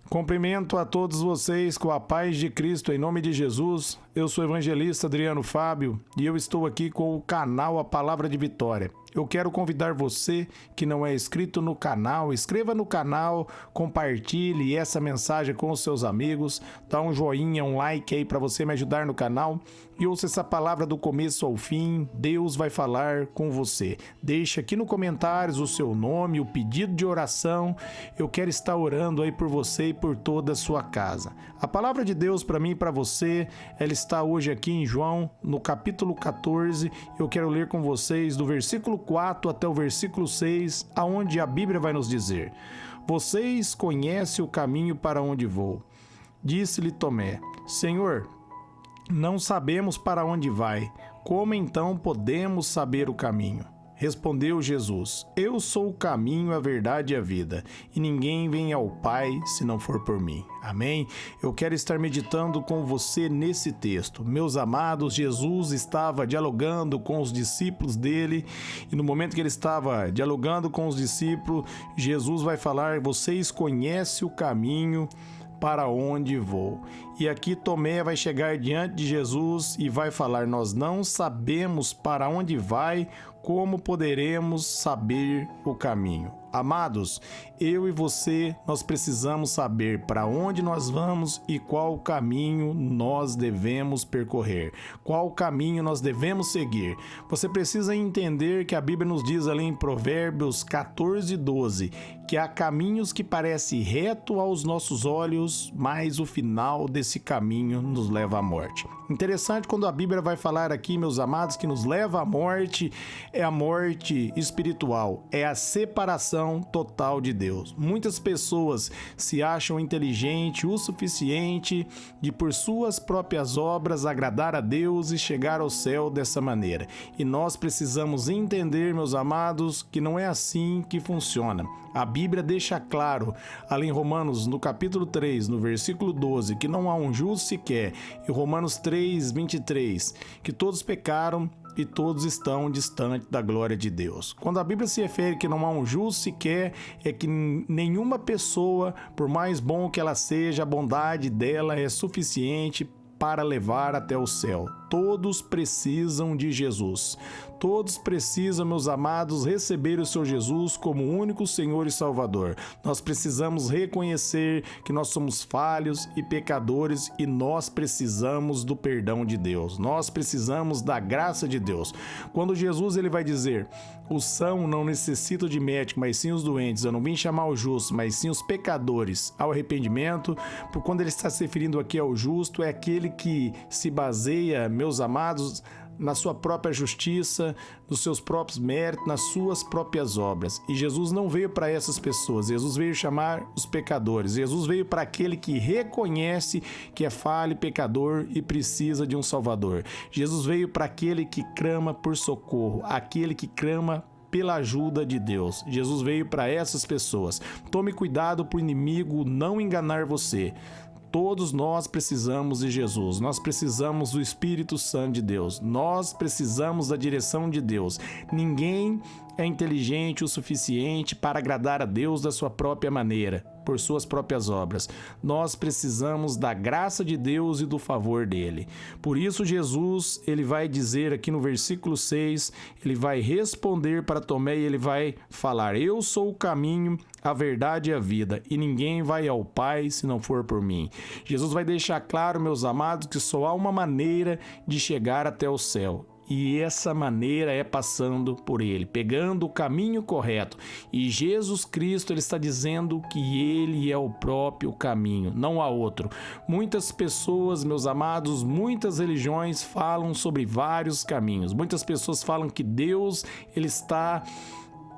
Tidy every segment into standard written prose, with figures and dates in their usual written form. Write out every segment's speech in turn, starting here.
Cumprimento a todos vocês com a paz de Cristo, em nome de Jesus. Eu sou o evangelista Adriano Fábio e eu estou aqui com o canal A Palavra de Vitória. Eu quero convidar você que não é inscrito no canal, inscreva no canal, compartilhe essa mensagem com os seus amigos, dá um joinha, um like aí para você me ajudar no canal e ouça essa palavra do começo ao fim. Deus vai falar com você. Deixa aqui no comentários o seu nome, o pedido de oração. Eu quero estar orando aí por você e por toda a sua casa. A palavra de Deus para mim e para você, ela está hoje aqui em João, no capítulo 14. Eu quero ler com vocês do versículo 4 até o versículo 6, aonde a Bíblia vai nos dizer: Vocês conhecem o caminho para onde vou. Disse-lhe Tomé: Senhor, não sabemos para onde vai. Como então podemos saber o caminho? Respondeu Jesus: Eu sou o caminho, a verdade e a vida, e ninguém vem ao Pai se não for por mim. Amém? Eu quero estar meditando com você nesse texto. Meus amados, Jesus estava dialogando com os discípulos dele, e no momento que ele estava dialogando com os discípulos, Jesus vai falar: Vocês conhecem o caminho para onde vou. E aqui Tomé vai chegar diante de Jesus e vai falar: Nós não sabemos para onde vai, como poderemos saber o caminho? Amados, eu e você, nós precisamos saber para onde nós vamos e qual caminho nós devemos percorrer, qual caminho nós devemos seguir. Você precisa entender que a Bíblia nos diz ali em Provérbios 14:12, que há caminhos que parecem reto aos nossos olhos, mas o final desse caminho nos leva à morte. Interessante quando a Bíblia vai falar aqui, meus amados, que nos leva à morte, é a morte espiritual, é a separação total de Deus. Muitas pessoas se acham inteligentes o suficiente de, por suas próprias obras, agradar a Deus e chegar ao céu dessa maneira. E nós precisamos entender, meus amados, que não é assim que funciona. A Bíblia deixa claro, ali em Romanos, no capítulo 3, no versículo 12, que não há um justo sequer, e Romanos 3:23, que todos pecaram e todos estão distantes da glória de Deus. Quando a Bíblia se refere que não há um justo sequer, é que nenhuma pessoa, por mais bom que ela seja, a bondade dela é suficiente para levar até o céu. Todos precisam de Jesus. Todos precisam, meus amados, receber o Senhor Jesus como o único Senhor e Salvador. Nós precisamos reconhecer que nós somos falhos e pecadores e nós precisamos do perdão de Deus. Nós precisamos da graça de Deus. Quando Jesus ele vai dizer: os sãos não necessitam de médico, mas sim os doentes. Eu não vim chamar os justos, mas sim os pecadores ao arrependimento. Por quando ele está se referindo aqui ao justo, é aquele que se baseia, meus amados, na sua própria justiça, nos seus próprios méritos, nas suas próprias obras. E Jesus não veio para essas pessoas, Jesus veio chamar os pecadores. Jesus veio para aquele que reconhece que é falho, pecador e precisa de um Salvador. Jesus veio para aquele que clama por socorro, aquele que clama pela ajuda de Deus. Jesus veio para essas pessoas. Tome cuidado para o inimigo não enganar você. Todos nós precisamos de Jesus, nós precisamos do Espírito Santo de Deus, nós precisamos da direção de Deus. Ninguém é inteligente o suficiente para agradar a Deus da sua própria maneira, por suas próprias obras. Nós precisamos da graça de Deus e do favor dele. Por isso Jesus, ele vai dizer aqui no versículo 6, ele vai responder para Tomé e ele vai falar: Eu sou o caminho, a verdade e a vida, e ninguém vai ao Pai se não for por mim. Jesus vai deixar claro, meus amados, que só há uma maneira de chegar até o céu. E essa maneira é passando por ele, pegando o caminho correto. E Jesus Cristo, ele está dizendo que ele é o próprio caminho, não há outro. Muitas pessoas, meus amados, muitas religiões falam sobre vários caminhos. Muitas pessoas falam que Deus, ele está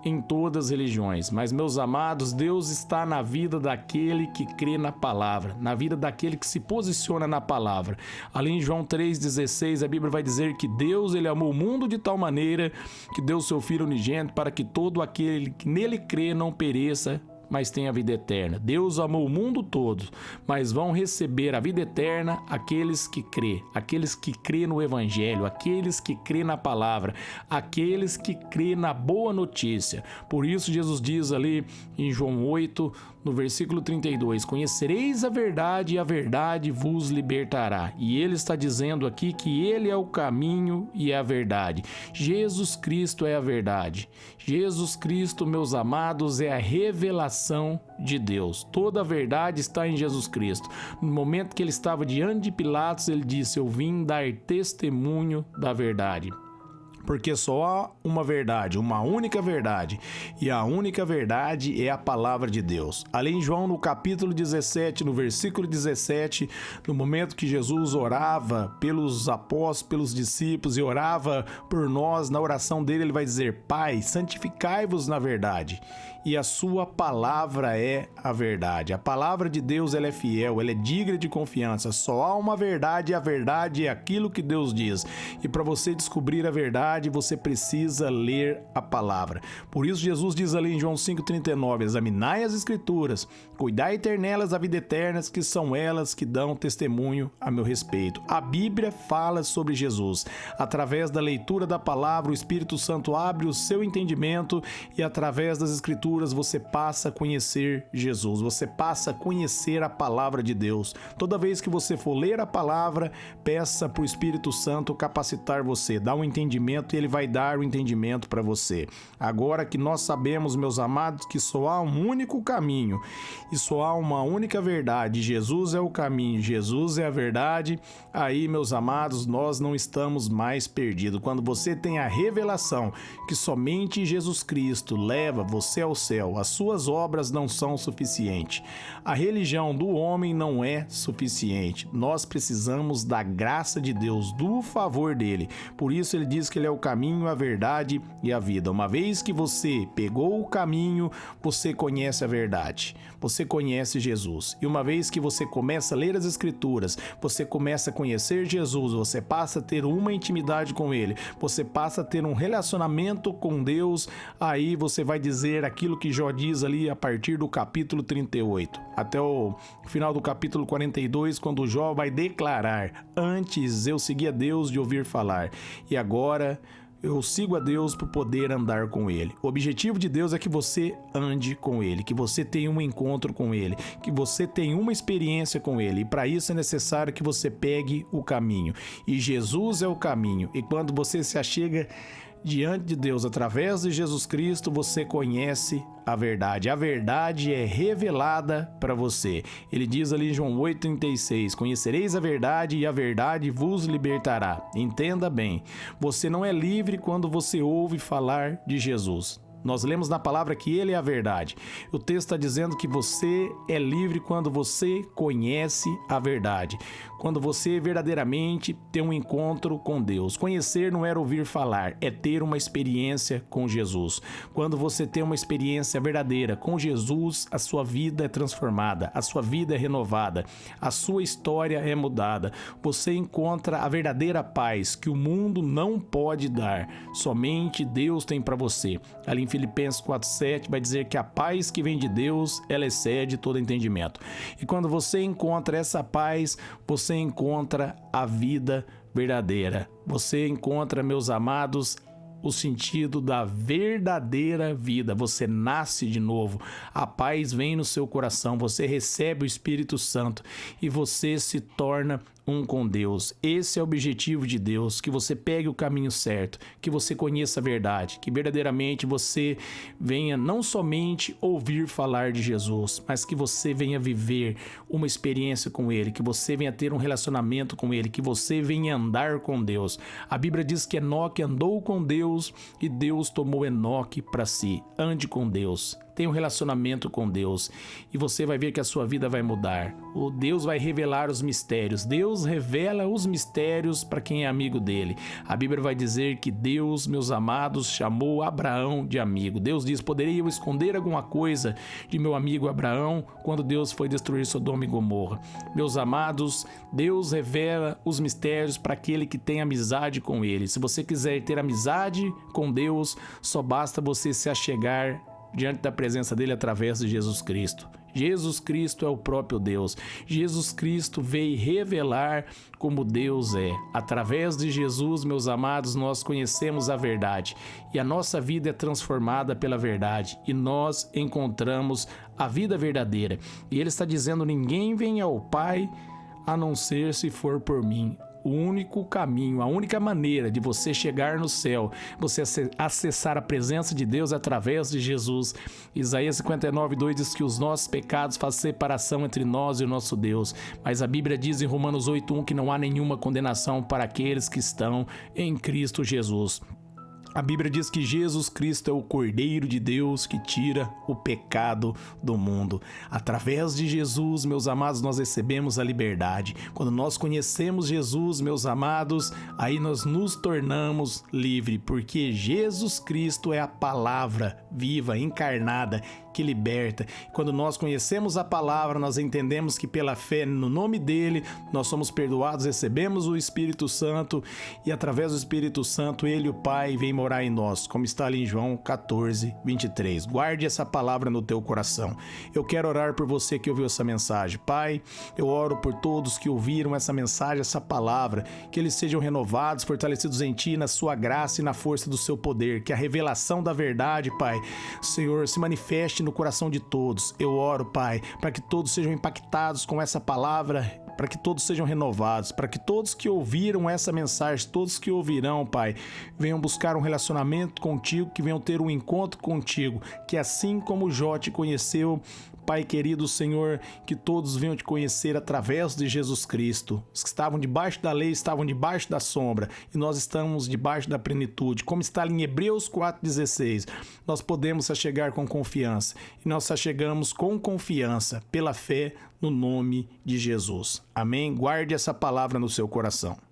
em todas as religiões, mas, meus amados, Deus está na vida daquele que crê na palavra, na vida daquele que se posiciona na palavra. Ali em João 3,16, a Bíblia vai dizer que Deus, ele amou o mundo de tal maneira que deu seu Filho unigênito para que todo aquele que nele crê não pereça, mas tem a vida eterna. Deus amou o mundo todo, mas vão receber a vida eterna aqueles que crê no Evangelho, aqueles que crê na palavra, aqueles que crê na boa notícia. Por isso Jesus diz ali em João 8, no versículo 32, conhecereis a verdade e a verdade vos libertará. E ele está dizendo aqui que ele é o caminho e a verdade. Jesus Cristo é a verdade. Jesus Cristo, meus amados, é a revelação de Deus. Toda a verdade está em Jesus Cristo. No momento que ele estava diante de Pilatos, ele disse: eu vim dar testemunho da verdade. Porque só há uma verdade, uma única verdade, e a única verdade é a palavra de Deus. Ali em João, no capítulo 17, no versículo 17, no momento que Jesus orava pelos apóstolos, pelos discípulos e orava por nós, na oração dele ele vai dizer: Pai, santificai-vos na verdade, e a sua palavra é a verdade. A palavra de Deus, ela é fiel, ela é digna de confiança. Só há uma verdade, e a verdade é aquilo que Deus diz. E para você descobrir a verdade, você precisa ler a palavra. Por isso Jesus diz ali em João 5,39: examinai as escrituras, cuidai ter nelas a vida eterna, que são elas que dão testemunho a meu respeito. A Bíblia fala sobre Jesus. Através da leitura da palavra, o Espírito Santo abre o seu entendimento e através das escrituras você passa a conhecer Jesus, você passa a conhecer a palavra de Deus. Toda vez que você for ler a palavra, peça para o Espírito Santo capacitar você, dar um entendimento, e ele vai dar o entendimento para você. Agora que nós sabemos, meus amados, que só há um único caminho e só há uma única verdade, Jesus é o caminho, Jesus é a verdade, aí, meus amados, nós não estamos mais perdidos. Quando você tem a revelação que somente Jesus Cristo leva você ao céu, as suas obras não são suficientes. A religião do homem não é suficiente. Nós precisamos da graça de Deus, do favor dele. Por isso ele diz que ele é o caminho, a verdade e a vida. Uma vez que você pegou o caminho, você conhece a verdade, você conhece Jesus. E uma vez que você começa a ler as escrituras, você começa a conhecer Jesus, você passa a ter uma intimidade com ele, você passa a ter um relacionamento com Deus, aí você vai dizer aquilo que Jó diz ali a partir do capítulo 38, até o final do capítulo 42, quando Jó vai declarar: antes eu seguia Deus de ouvir falar, e agora eu sigo a Deus por poder andar com Ele. O objetivo de Deus é que você ande com Ele, que você tenha um encontro com Ele, que você tenha uma experiência com Ele. E para isso é necessário que você pegue o caminho. E Jesus é o caminho. E quando você se achega diante de Deus através de Jesus Cristo, você conhece a verdade. A verdade é revelada para você. Ele diz ali em João 8,36: conhecereis a verdade e a verdade vos libertará. Entenda bem, você não é livre quando você ouve falar de Jesus. Nós lemos na palavra que ele é a verdade. O texto está dizendo que você é livre quando você conhece a verdade, quando você verdadeiramente tem um encontro com Deus. Conhecer não era ouvir falar, é ter uma experiência com Jesus. Quando você tem uma experiência verdadeira com Jesus, a sua vida é transformada, a sua vida é renovada, a sua história é mudada. Você encontra a verdadeira paz que o mundo não pode dar, somente Deus tem para você. Ali em Filipenses 4,7 vai dizer que a paz que vem de Deus, ela excede todo entendimento. E quando você encontra essa paz, você encontra a vida verdadeira. Você encontra, meus amados, o sentido da verdadeira vida. Você nasce de novo, a paz vem no seu coração, você recebe o Espírito Santo e você se torna um com Deus. Esse é o objetivo de Deus, que você pegue o caminho certo, que você conheça a verdade, que verdadeiramente você venha não somente ouvir falar de Jesus, mas que você venha viver uma experiência com Ele, que você venha ter um relacionamento com Ele, que você venha andar com Deus. A Bíblia diz que Enoque andou com Deus e Deus tomou Enoque para si. Ande com Deus. Tenha um relacionamento com Deus e você vai ver que a sua vida vai mudar. O Deus vai revelar os mistérios. Deus revela os mistérios para quem é amigo dele. A Bíblia vai dizer que Deus, meus amados, chamou Abraão de amigo. Deus diz: poderia eu esconder alguma coisa de meu amigo Abraão quando Deus foi destruir Sodoma e Gomorra? Meus amados, Deus revela os mistérios para aquele que tem amizade com ele. Se você quiser ter amizade com Deus, só basta você se achegar diante da presença dele através de Jesus Cristo. Jesus Cristo é o próprio Deus. Jesus Cristo veio revelar como Deus é. Através de Jesus, meus amados, nós conhecemos a verdade e a nossa vida é transformada pela verdade e nós encontramos a vida verdadeira. E ele está dizendo: ninguém vem ao Pai a não ser se for por mim. O único caminho, a única maneira de você chegar no céu, você acessar a presença de Deus através de Jesus. Isaías 59:2 diz que os nossos pecados fazem separação entre nós e o nosso Deus. Mas a Bíblia diz em Romanos 8:1 que não há nenhuma condenação para aqueles que estão em Cristo Jesus. A Bíblia diz que Jesus Cristo é o Cordeiro de Deus que tira o pecado do mundo. Através de Jesus, meus amados, nós recebemos a liberdade. Quando nós conhecemos Jesus, meus amados, aí nós nos tornamos livres, porque Jesus Cristo é a palavra viva, encarnada, que liberta. Quando nós conhecemos a palavra, nós entendemos que pela fé no nome dele, nós somos perdoados, recebemos o Espírito Santo e através do Espírito Santo, ele, o Pai, vem morar em nós, como está ali em João 14:23. Guarde essa palavra no teu coração. Eu quero orar por você que ouviu essa mensagem. Pai, eu oro por todos que ouviram essa mensagem, essa palavra, que eles sejam renovados, fortalecidos em ti, na sua graça e na força do seu poder, que a revelação da verdade, Pai, Senhor, se manifeste no coração de todos. Eu oro, Pai, para que todos sejam impactados com essa palavra, para que todos sejam renovados, para que todos que ouviram essa mensagem, todos que ouvirão, Pai, venham buscar um relacionamento contigo, que venham ter um encontro contigo, que assim como Jó te conheceu, Pai querido, Senhor, que todos venham te conhecer através de Jesus Cristo. Os que estavam debaixo da lei estavam debaixo da sombra e nós estamos debaixo da plenitude. Como está ali em Hebreus 4:16, nós podemos se achegar com confiança e nós se achegamos com confiança pela fé no nome de Jesus. Amém? Guarde essa palavra no seu coração.